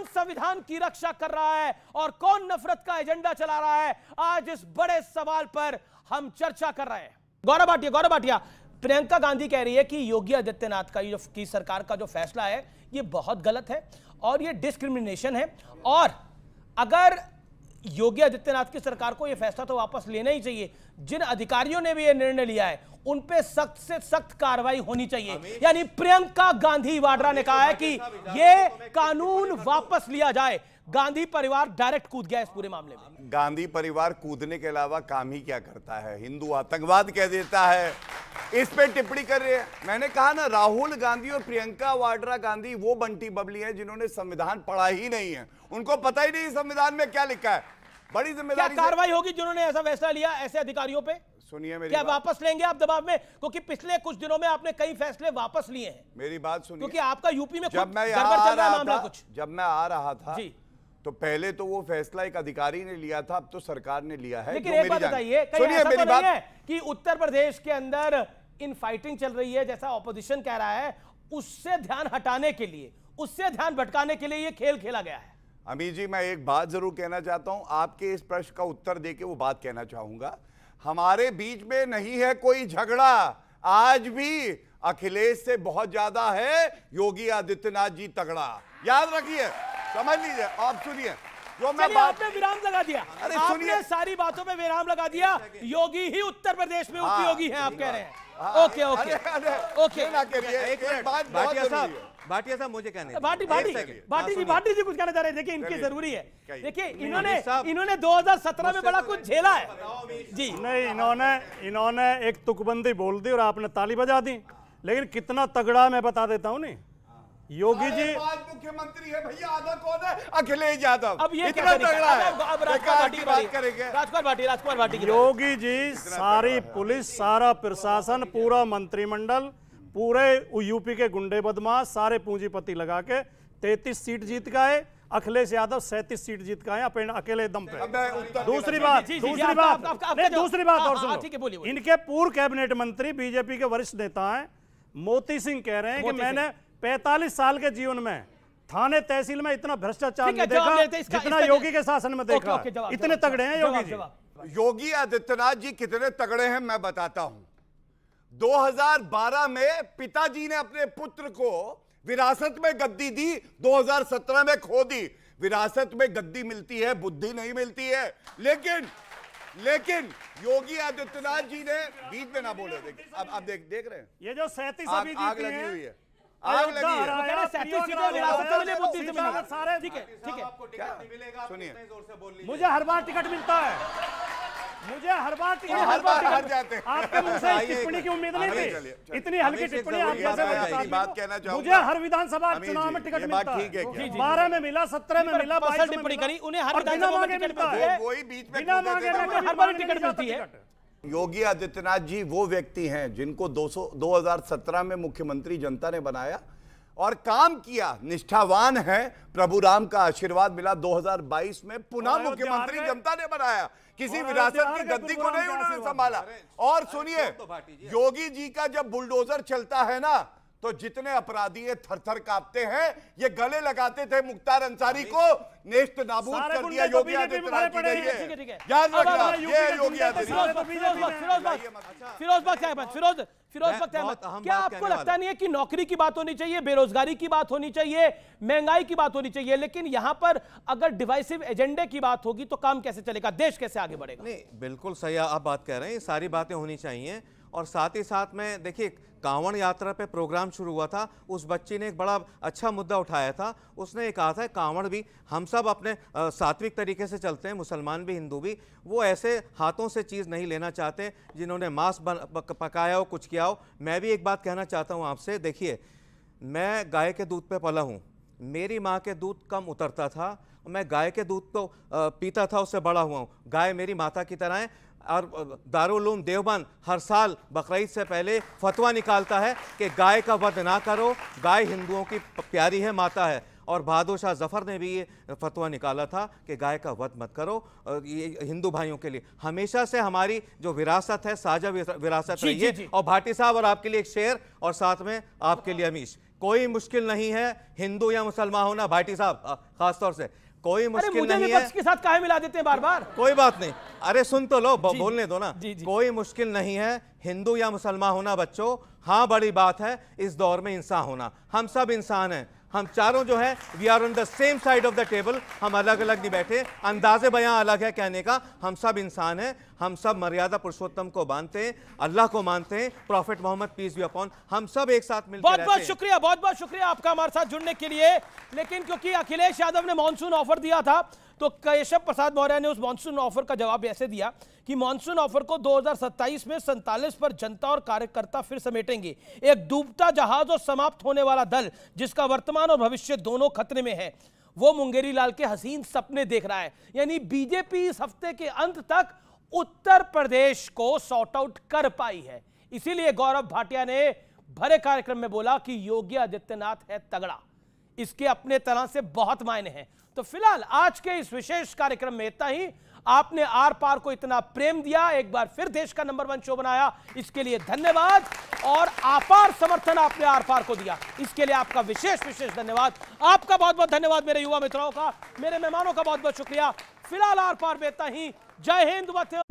संविधान की रक्षा कर रहा है और कौन नफरत का एजेंडा चला रहा है, आज इस बड़े सवाल पर हम चर्चा कर रहे हैं। गौरव भाटिया, प्रियंका गांधी कह रही है कि योगी आदित्यनाथ का की सरकार का जो फैसला है ये बहुत गलत है और ये डिस्क्रिमिनेशन है, और अगर योगी आदित्यनाथ की सरकार को यह फैसला तो वापस लेना ही चाहिए। जिन अधिकारियों ने भी यह निर्णय लिया है उन पे सख्त से सख्त कार्रवाई होनी चाहिए। यानी प्रियंका गांधी वाड्रा ने कहा है कि यह कानून वापस लिया जाए। गांधी परिवार डायरेक्ट कूद गया इस पूरे मामले में। गांधी परिवार कूदने के अलावा काम ही क्या करता है? हिंदू आतंकवाद कह देता है, इस पे टिप्पणी कर रहे हैं। मैंने कहा ना, राहुल गांधी और प्रियंका वाड्रा गांधी वो बंटी बबली है जिन्होंने संविधान पढ़ा ही नहीं है, उनको पता ही नहीं संविधान में क्या लिखा है। बड़ी जिम्मेदारी क्या कार्रवाई होगी जिन्होंने ऐसा फैसला लिया ऐसे अधिकारियों पे? सुनिए मेरी क्या वापस लेंगे आप दबाव में? क्योंकि पिछले कुछ दिनों में आपने कई फैसले वापस लिए हैं। मेरी बात सुनिए, क्योंकि आपका यूपी में जब मैं गड़बड़ चल रहा है मामला कुछ। जब मैं आ रहा था जी, तो पहले तो वो फैसला एक अधिकारी ने लिया था, अब तो सरकार ने लिया है। लेकिन एक बात बताइए, सुनिए मेरी बात कि उत्तर प्रदेश के अंदर इन फाइटिंग चल रही है जैसा ऑपोजिशन कह रहा है, उससे ध्यान हटाने के लिए, उससे ध्यान भटकाने के लिए ये खेल खेला गया है। अमीर जी, मैं एक बात जरूर कहना चाहता हूं, आपके इस प्रश्न का उत्तर देके वो बात कहना चाहूंगा। हमारे बीच में नहीं है कोई झगड़ा, आज भी अखिलेश से बहुत ज्यादा है योगी आदित्यनाथ जी तगड़ा, याद रखिए, समझ लीजिए। आप सुनिए, जो मैं आपने विराम लगा दिया, आपने सारी बातों पे विराम लगा दिया। योगी ही उत्तर प्रदेश में उपयोगी है, आप कह रहे हैं। ओके ओके ओके, भाटिया साहब मुझे कहने भाटी जी कुछ कहना चाह रहे हैं। देखिए इनकी जरूरी है, देखिए इन्होंने 2017 में बड़ा कुछ झेला है जी। नहीं, इन्होंने एक तुकबंदी बोल दी और आपने ताली बजा दी, लेकिन कितना तगड़ा मैं बता देता हूँ। नहीं, योगी जी मुख्यमंत्री है भैया, आधा कौन है? अखिलेश यादव। अब ये इतना तगड़ा है। अब राजकुमार भाटी की योगी जी, सारी पुलिस, सारा प्रशासन, पूरा मंत्रिमंडल, पूरे यूपी के गुंडे बदमाश, सारे पूंजीपति लगा के 33 सीट जीत का है। अखिलेश यादव 37 सीट जीत का है अपने अकेले दम पे। दूसरी बात और सुनो, इनके पूर्व कैबिनेट मंत्री बीजेपी के वरिष्ठ नेता हैं मोती सिंह कह रहे हैं कि मैंने 45 साल के जीवन में थाने तहसील में इतना भ्रष्टाचार नहीं देखा जितना योगी के शासन में देखा। इतने तगड़े हैं योगी जी। योगी आदित्यनाथ जी कितने तगड़े हैं मैं बताता हूं। 2012 में पिताजी ने अपने पुत्र को विरासत में गद्दी दी, 2017 में खो दी। विरासत में गद्दी मिलती है, बुद्धि नहीं मिलती है। लेकिन योगी आदित्यनाथ जी ने बीच में ना बोले। अब देख रहे हैं ये जो 37 आग लगी हुई है, आग लगी है। सुनिए, मुझे हर बार टिकट मिलता है, मुझे हर बार टिकट। आपके मुंह से टिप्पणी की उम्मीद नहीं थी, इतनी हल्की टिप्पणी आप जैसे बात कहना चाहूंगा। मुझे हर विधानसभा चुनाव में टिकट मिलता है, 12 में मिला, 17 में मिला, 22 में टिप्पणी करी, उन्हें हर विधानसभा में मिलता है, वही बीच में बिना मांगे हर बार टिकट मिलती है। योगी आदित्यनाथ जी वो व्यक्ति हैं जिनको 2017 में मुख्यमंत्री जनता ने बनाया और काम किया, निष्ठावान है, प्रभु राम का आशीर्वाद मिला। 2022 में पुनः मुख्यमंत्री जनता ने बनाया, किसी विरासत की गद्दी को नहीं उन्होंने संभाला। और सुनिए, योगी जी का जब बुलडोजर चलता है ना, तो जितने अपराधी है थर-थर कांपते हैं। ये गले लगाते थे मुख्तार अंसारी को, नेस्त नाबूद कर दिया योगी आदित्यनाथ जी ने। याद रखना, ये योगी आदित्यनाथ। फिरोज बख्त अहमद, क्या आपको लगता नहीं है कि नौकरी की बात होनी चाहिए, बेरोजगारी की बात होनी चाहिए, महंगाई की बात होनी चाहिए, लेकिन यहां पर अगर डिवाइसिव एजेंडे की बात होगी तो काम कैसे चलेगा, देश कैसे आगे बढ़ेगा? नहीं, बिल्कुल सही आप बात कह रहे हैं, सारी बातें होनी चाहिए। और साथ ही साथ में देखिए, कांवड़ यात्रा पे प्रोग्राम शुरू हुआ था, उस बच्ची ने एक बड़ा अच्छा मुद्दा उठाया था। उसने ये कहा था कांवड़ भी हम सब अपने सात्विक तरीके से चलते हैं, मुसलमान भी हिंदू भी, वो ऐसे हाथों से चीज़ नहीं लेना चाहते जिन्होंने मांस पकाया हो, कुछ किया हो। मैं भी एक बात कहना चाहता हूँ आपसे, देखिए मैं गाय के दूध पे पला हूँ, मेरी माँ के दूध कम उतरता था, मैं गाय के दूध को पीता था, उससे बड़ा हुआ हूँ। गाय मेरी माता की तरह है। और दारुल उलूम देवबंद हर साल बकरीद से पहले फतवा निकालता है कि गाय का वध ना करो, गाय हिंदुओं की प्यारी है, माता है। और बहादुर शाह जफर ने भी ये फतवा निकाला था कि गाय का वध मत करो, ये हिंदू भाइयों के लिए। हमेशा से हमारी जो विरासत है, साझा विरासत रही है। और भाटी साहब, और आपके लिए एक शेर और साथ में आपके लिए अमीश, कोई मुश्किल नहीं है हिंदू या मुसलमान होना, भाटी साहब खासतौर से कोई अरे मुश्किल मुझे नहीं विपक्ष है। के साथ काहे मिला देते हैं बार बार? कोई बात नहीं, अरे सुन तो लो, बोलने दो ना। जी, जी। कोई मुश्किल नहीं है हिंदू या मुसलमान होना बच्चों। हाँ, बड़ी बात है इस दौर में इंसान होना। हम सब इंसान हैं, हम चारों जो है we are on the same side of the table. हम अलग अलग नहीं बैठे, अंदाजे बयां अलग है कहने का। हम सब इंसान हैं, हम सब मर्यादा पुरुषोत्तम को मानते हैं, अल्लाह को मानते हैं, prophet Mohammad peace be upon, हम सब एक साथ मिलकर बहुत बहुत शुक्रिया, बहुत बहुत शुक्रिया आपका हमारे साथ जुड़ने के लिए। लेकिन क्योंकि अखिलेश यादव ने मॉनसून ऑफर दिया था, तो केशव प्रसाद मौर्य ने उस मॉनसून ऑफर का जवाब ऐसे दिया कि मॉनसून ऑफर को 2027 में 47 पर जनता और कार्यकर्ता फिर समेटेंगे। एक डूबता जहाज और समाप्त होने वाला दल जिसका वर्तमान और भविष्य दोनों खतरे में है, वो मुंगेरी लाल के हसीन सपने देख रहा है। यानी बीजेपी इस हफ्ते के अंत तक उत्तर प्रदेश को सॉर्ट आउट कर पाई है। इसीलिए गौरव भाटिया ने भरे कार्यक्रम में बोला कि योगी आदित्यनाथ है तगड़ा। इसके अपने तरह से बहुत मायने हैं। तो फिलहाल आज के इस विशेष कार्यक्रम में इतना ही। आपने आर पार को इतना प्रेम दिया, एक बार फिर देश का नंबर 1 शो बनाया, इसके लिए धन्यवाद। और अपार समर्थन आपने आर पार को दिया, इसके लिए आपका विशेष विशेष धन्यवाद। आपका बहुत बहुत धन्यवाद, मेरे युवा मित्रों का, मेरे मेहमानों का बहुत बहुत शुक्रिया। फिलहाल आर पार में इतना ही। जय हिंद, वंदे